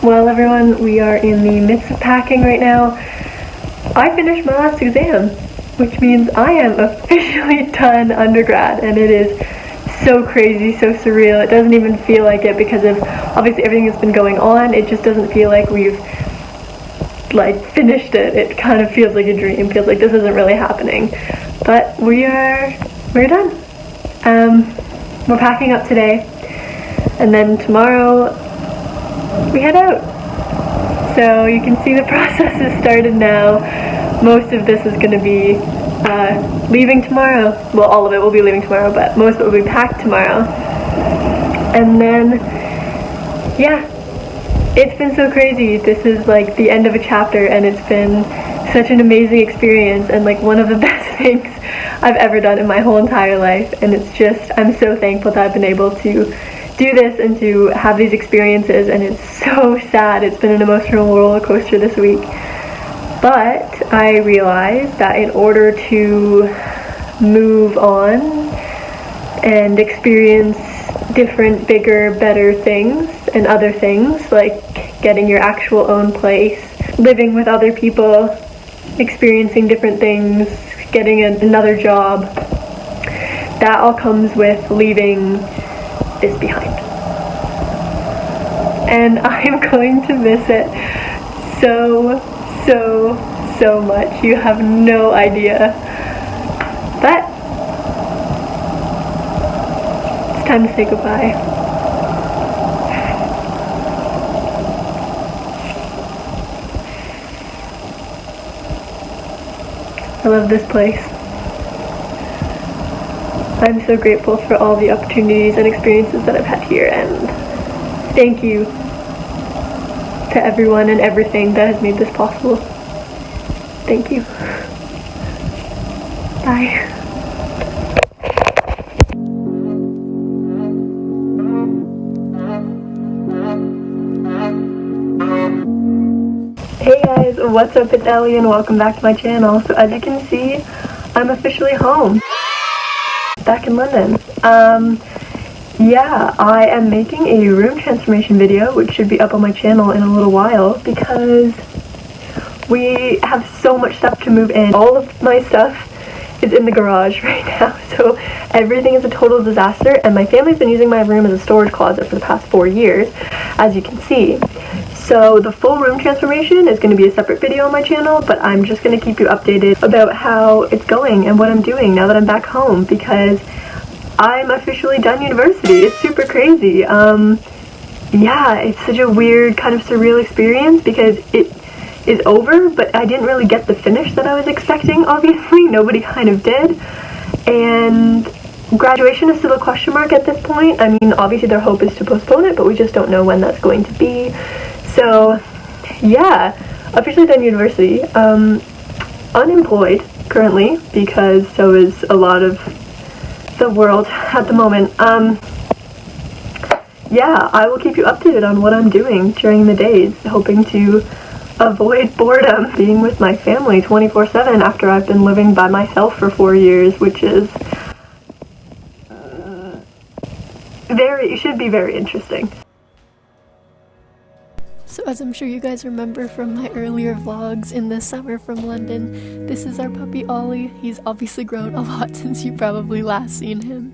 Well, everyone, we are in the midst of packing right now. I finished my last exam, which means I am officially done undergrad, and it is so crazy, so surreal. It doesn't even feel like it because of obviously everything that's been going on. It just doesn't feel like we've finished it. It kind of feels like a dream. Feels like this isn't really happening, but we're done. We're packing up today, and then tomorrow we head out. So you can see the process has started now. Most of this is going to be leaving tomorrow. Well, all of it will be leaving tomorrow, but most of it will be packed tomorrow. And then, yeah, it's been so crazy. This is like the end of a chapter, and it's been such an amazing experience and like one of the best things I've ever done in my whole entire life. And it's just, I'm so thankful that I've been able to do this and to have these experiences, and it's so sad. It's been an emotional roller coaster this week. But I realized that in order to move on and experience different, bigger, better things and other things, like getting your actual own place, living with other people, experiencing different things, getting another job, that all comes with leaving this behind. And I'm going to miss it so much. You have no idea. But it's time to say goodbye. I love this place. I'm so grateful for all the opportunities and experiences that I've had here, and thank you to everyone and everything that has made this possible. Thank you. Bye. Hey guys, what's up? It's Ellie and welcome back to my channel. So as you can see, I'm officially home. Back in London. Yeah, I am making a room transformation video, which should be up on my channel in a little while, because we have so much stuff to move in. All of my stuff is in the garage right now, so everything is a total disaster, and my family's been using my room as a storage closet for the past 4 years, as you can see. So the full room transformation is going to be a separate video on my channel, but I'm just going to keep you updated about how it's going and what I'm doing now that I'm back home, because I'm officially done university. It's super crazy. Yeah, it's such a weird kind of surreal experience because it is over, but I didn't really get the finish that I was expecting, obviously. Nobody kind of did. And graduation is still a question mark at this point. I mean, obviously their hope is to postpone it, but we just don't know when that's going to be. So, yeah, officially done university. Unemployed currently, because so is a lot of the world at the moment. Yeah, I will keep you updated on what I'm doing during the days, hoping to avoid boredom, being with my family 24/7 after I've been living by myself for 4 years, which is it should be very interesting. So as I'm sure you guys remember from my earlier vlogs in the summer from London, this is our puppy Ollie. He's obviously grown a lot since you probably last seen him.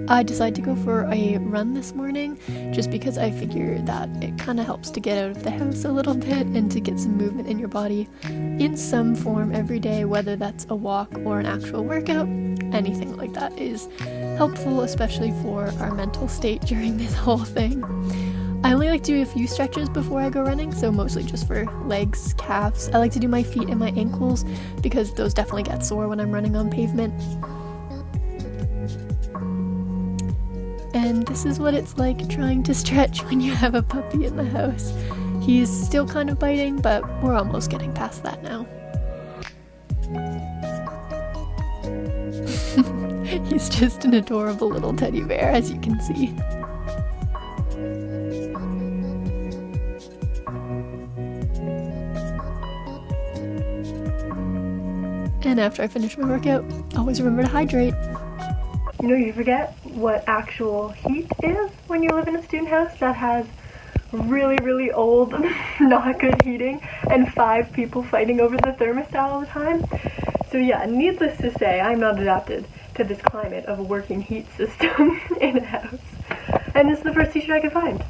I decided to go for a run this morning just because I figure that it kind of helps to get out of the house a little bit and to get some movement in your body in some form every day, whether that's a walk or an actual workout. Anything like that is helpful, especially for our mental state during this whole thing. I only like to do a few stretches before I go running, so mostly just for legs, calves. I like to do my feet and my ankles because those definitely get sore when I'm running on pavement. And this is what it's like trying to stretch when you have a puppy in the house. He's still kind of biting, but we're almost getting past that now. He's just an adorable little teddy bear, as you can see. And after I finish my workout, always remember to hydrate. You know, you forget what actual heat is when you live in a student house that has really, really old, not good heating, and 5 people fighting over the thermostat all the time. So yeah, needless to say, I'm not adapted to this climate of a working heat system in a house. And this is the first t-shirt I could find,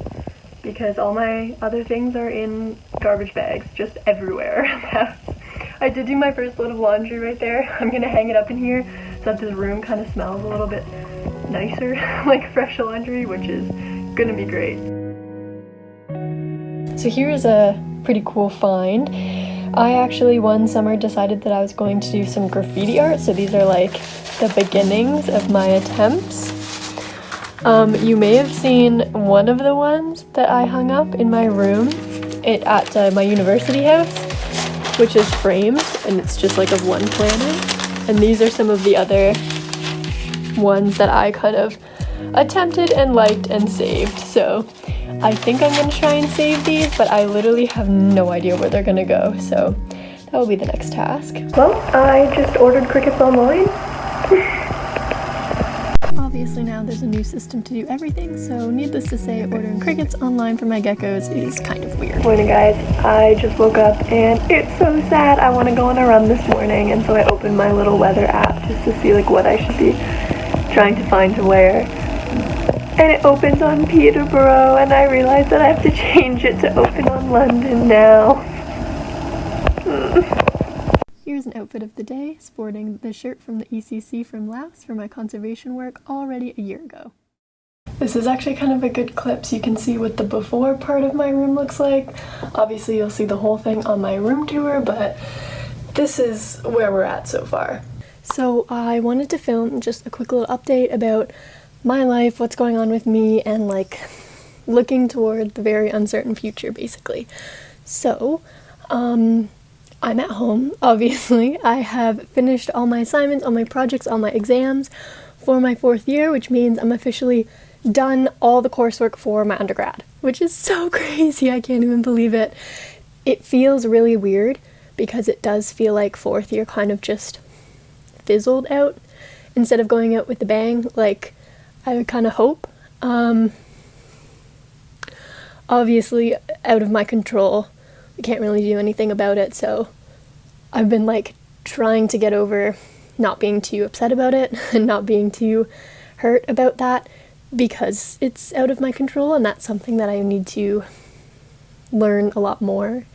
because all my other things are in garbage bags, just everywhere in the house. I did do my first load of laundry right there. I'm gonna hang it up in here so that this room kind of smells a little bit nicer, like fresh laundry, which is gonna be great. So here's a pretty cool find. I actually one summer decided that I was going to do some graffiti art, so these are like the beginnings of my attempts. You may have seen one of the ones that I hung up in my room at my university house, which is framed, and it's just like of one planet. And these are some of the other ones that I kind of attempted and liked and saved. So I think I'm gonna try and save these, but I literally have no idea where they're gonna go. So that will be the next task. Well, I just ordered crickets online. Obviously now there's a new system to do everything, so needless to say, ordering crickets online for my geckos is kind of weird. Morning guys, I just woke up and it's so sad. I want to go on a run this morning, and so I opened my little weather app just to see like what I should be trying to find to wear. And it opens on Peterborough, and I realized that I have to change it to open on London now. Here's an outfit of the day, sporting the shirt from the ECC from Laos for my conservation work already a year ago. This is actually kind of a good clip so you can see what the before part of my room looks like. Obviously you'll see the whole thing on my room tour, but this is where we're at so far. So I wanted to film just a quick little update about my life, what's going on with me, and like looking toward the very uncertain future basically. So, I'm at home, obviously. I have finished all my assignments, all my projects, all my exams for my 4th year, which means I'm officially done all the coursework for my undergrad, which is so crazy. I can't even believe it. It feels really weird because it does feel like 4th year kind of just fizzled out instead of going out with a bang, like I would kind of hope. Obviously out of my control. I can't really do anything about it, so I've been like trying to get over not being too upset about it and not being too hurt about that because it's out of my control, and that's something that I need to learn a lot more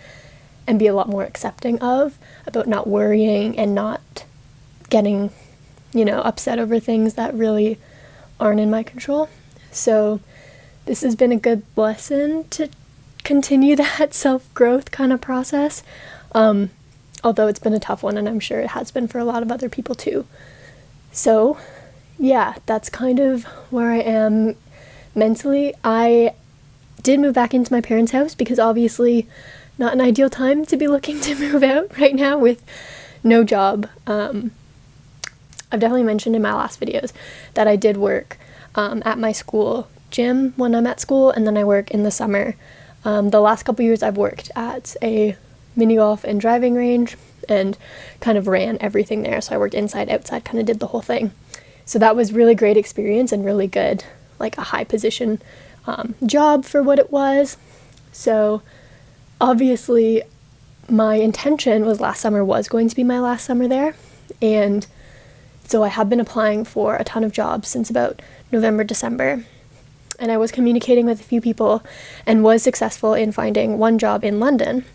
and be a lot more accepting of, about not worrying and not getting, upset over things that really aren't in my control. So this has been a good lesson to continue that self-growth kind of process, although it's been a tough one, and I'm sure it has been for a lot of other people too. So yeah, that's kind of where I am mentally. I did move back into my parents' house because obviously not an ideal time to be looking to move out right now with no job. I've definitely mentioned in my last videos that I did work at my school gym when I'm at school, and then I work in the summer. The last couple years I've worked at a mini golf and driving range and kind of ran everything there. So I worked inside, outside, kind of did the whole thing. So that was really great experience and really good, like a high position job for what it was. So obviously my intention was last summer was going to be my last summer there. And so I have been applying for a ton of jobs since about November, December. And I was communicating with a few people and was successful in finding one job in London,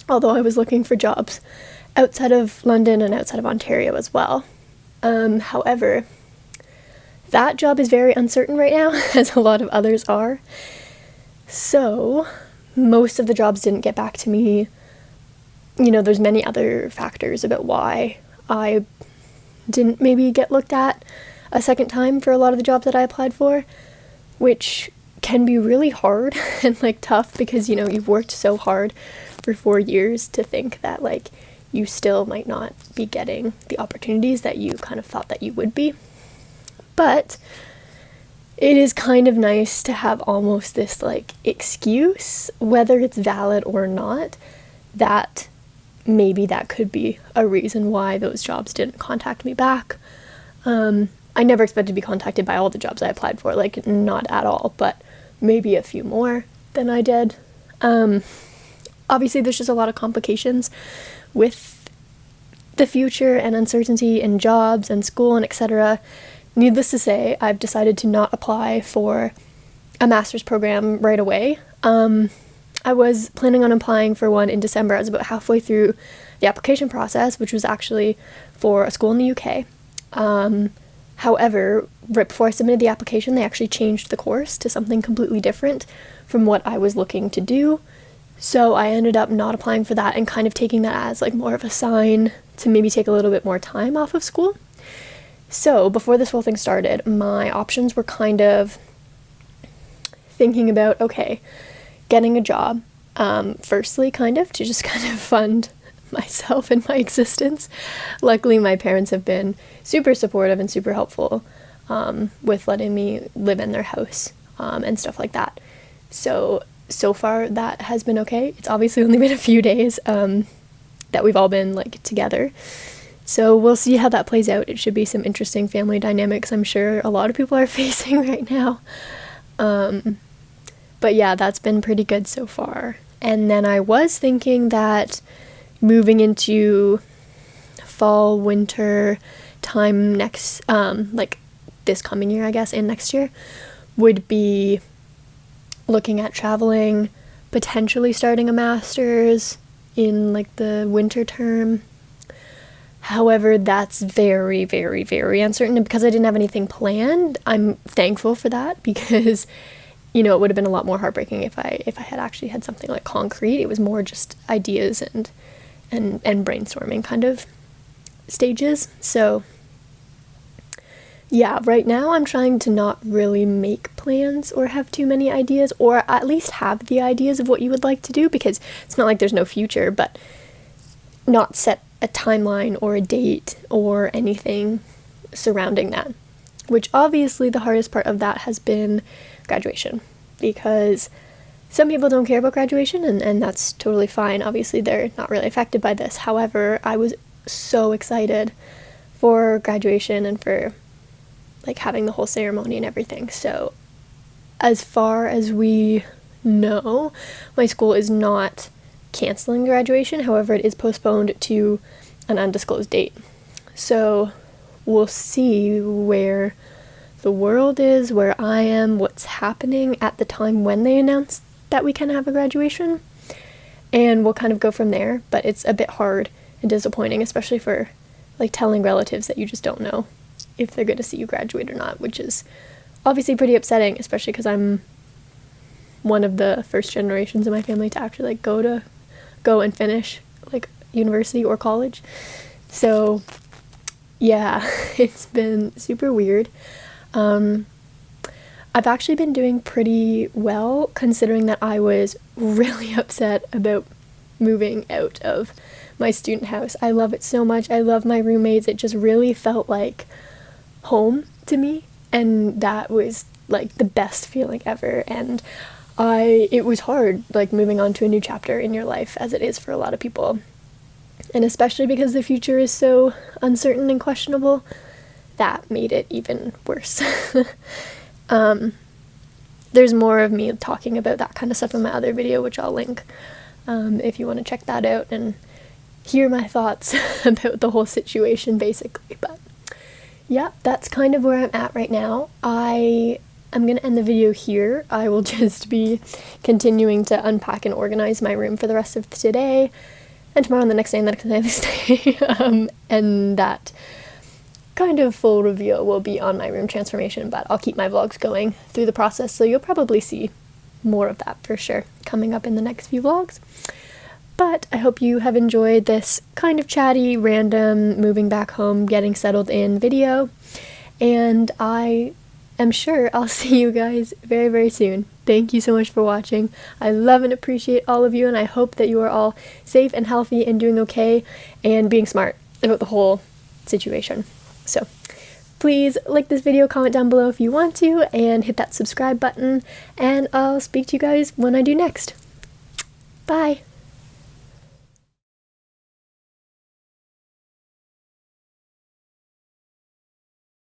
although I was looking for jobs outside of London and outside of Ontario as well. However, that job is very uncertain right now, as a lot of others are. So most of the jobs didn't get back to me. There's many other factors about why I didn't maybe get looked at a second time for a lot of the jobs that I applied for, which can be really hard and like tough because, you've worked so hard for 4 years to think that like you still might not be getting the opportunities that you kind of thought that you would be. But it is kind of nice to have almost this like excuse, whether it's valid or not, that maybe that could be a reason why those jobs didn't contact me back. I never expected to be contacted by all the jobs I applied for, like not at all, but maybe a few more. than I did. Obviously, there's just a lot of complications with the future and uncertainty and jobs and school and etc. Needless to say, I've decided to not apply for a master's program right away. I was planning on applying for one in December. I was about halfway through the application process, which was actually for a school in the UK. However, right before I submitted the application, they actually changed the course to something completely different from what I was looking to do. So I ended up not applying for that and kind of taking that as like more of a sign to maybe take a little bit more time off of school. So before this whole thing started, my options were kind of thinking about, okay, getting a job, firstly, kind of to just kind of fund myself and my existence. Luckily, my parents have been super supportive and super helpful with letting me live in their house and stuff like that. So far that has been okay. It's obviously only been a few days that we've all been like together. So we'll see how that plays out. It should be some interesting family dynamics I'm sure a lot of people are facing right now. But yeah, that's been pretty good so far. And then I was thinking that moving into fall, winter time next, like this coming year, I guess, and next year, would be looking at traveling, potentially starting a master's in like the winter term. However, that's very, very, very uncertain. And because I didn't have anything planned, I'm thankful for that because you know, it would have been a lot more heartbreaking if I had actually had something like concrete. It was more just ideas and brainstorming kind of stages. So yeah, right now I'm trying to not really make plans or have too many ideas, or at least have the ideas of what you would like to do, because it's not like there's no future, but not set a timeline or a date or anything surrounding that. Which obviously the hardest part of that has been graduation, because some people don't care about graduation, and that's totally fine. Obviously they're not really affected by this. However, I was so excited for graduation and for like having the whole ceremony and everything. So as far as we know, my school is not canceling graduation. However, it is postponed to an undisclosed date. So we'll see where the world is, where I am, what's happening at the time when they announce that we can have a graduation, and we'll kind of go from there. But it's a bit hard and disappointing, especially for like telling relatives that you just don't know if they're going to see you graduate or not, which is obviously pretty upsetting, especially because I'm one of the first generations in my family to actually like go and finish like university or college. So yeah, it's been super weird. I've actually been doing pretty well, considering that I was really upset about moving out of my student house. I love it so much. I love my roommates. It just really felt like home to me, and that was like the best feeling ever. And it was hard, like moving on to a new chapter in your life, as it is for a lot of people. And especially because the future is so uncertain and questionable, that made it even worse. There's more of me talking about that kind of stuff in my other video, which I'll link if you want to check that out and hear my thoughts about the whole situation, basically. But yeah, that's kind of where I'm at right now. I'm going to end the video here. I will just be continuing to unpack and organize my room for the rest of today, and tomorrow and the next day and the next day. And that kind of full reveal will be on my room transformation, but I'll keep my vlogs going through the process, so you'll probably see more of that for sure coming up in the next few vlogs. But I hope you have enjoyed this kind of chatty, random, moving back home, getting settled in video, and I am sure I'll see you guys very, very soon. Thank you so much for watching. I love and appreciate all of you, and I hope that you are all safe and healthy and doing okay and being smart about the whole situation. So please like this video, comment down below if you want to, and hit that subscribe button, and I'll speak to you guys when I do next. Bye!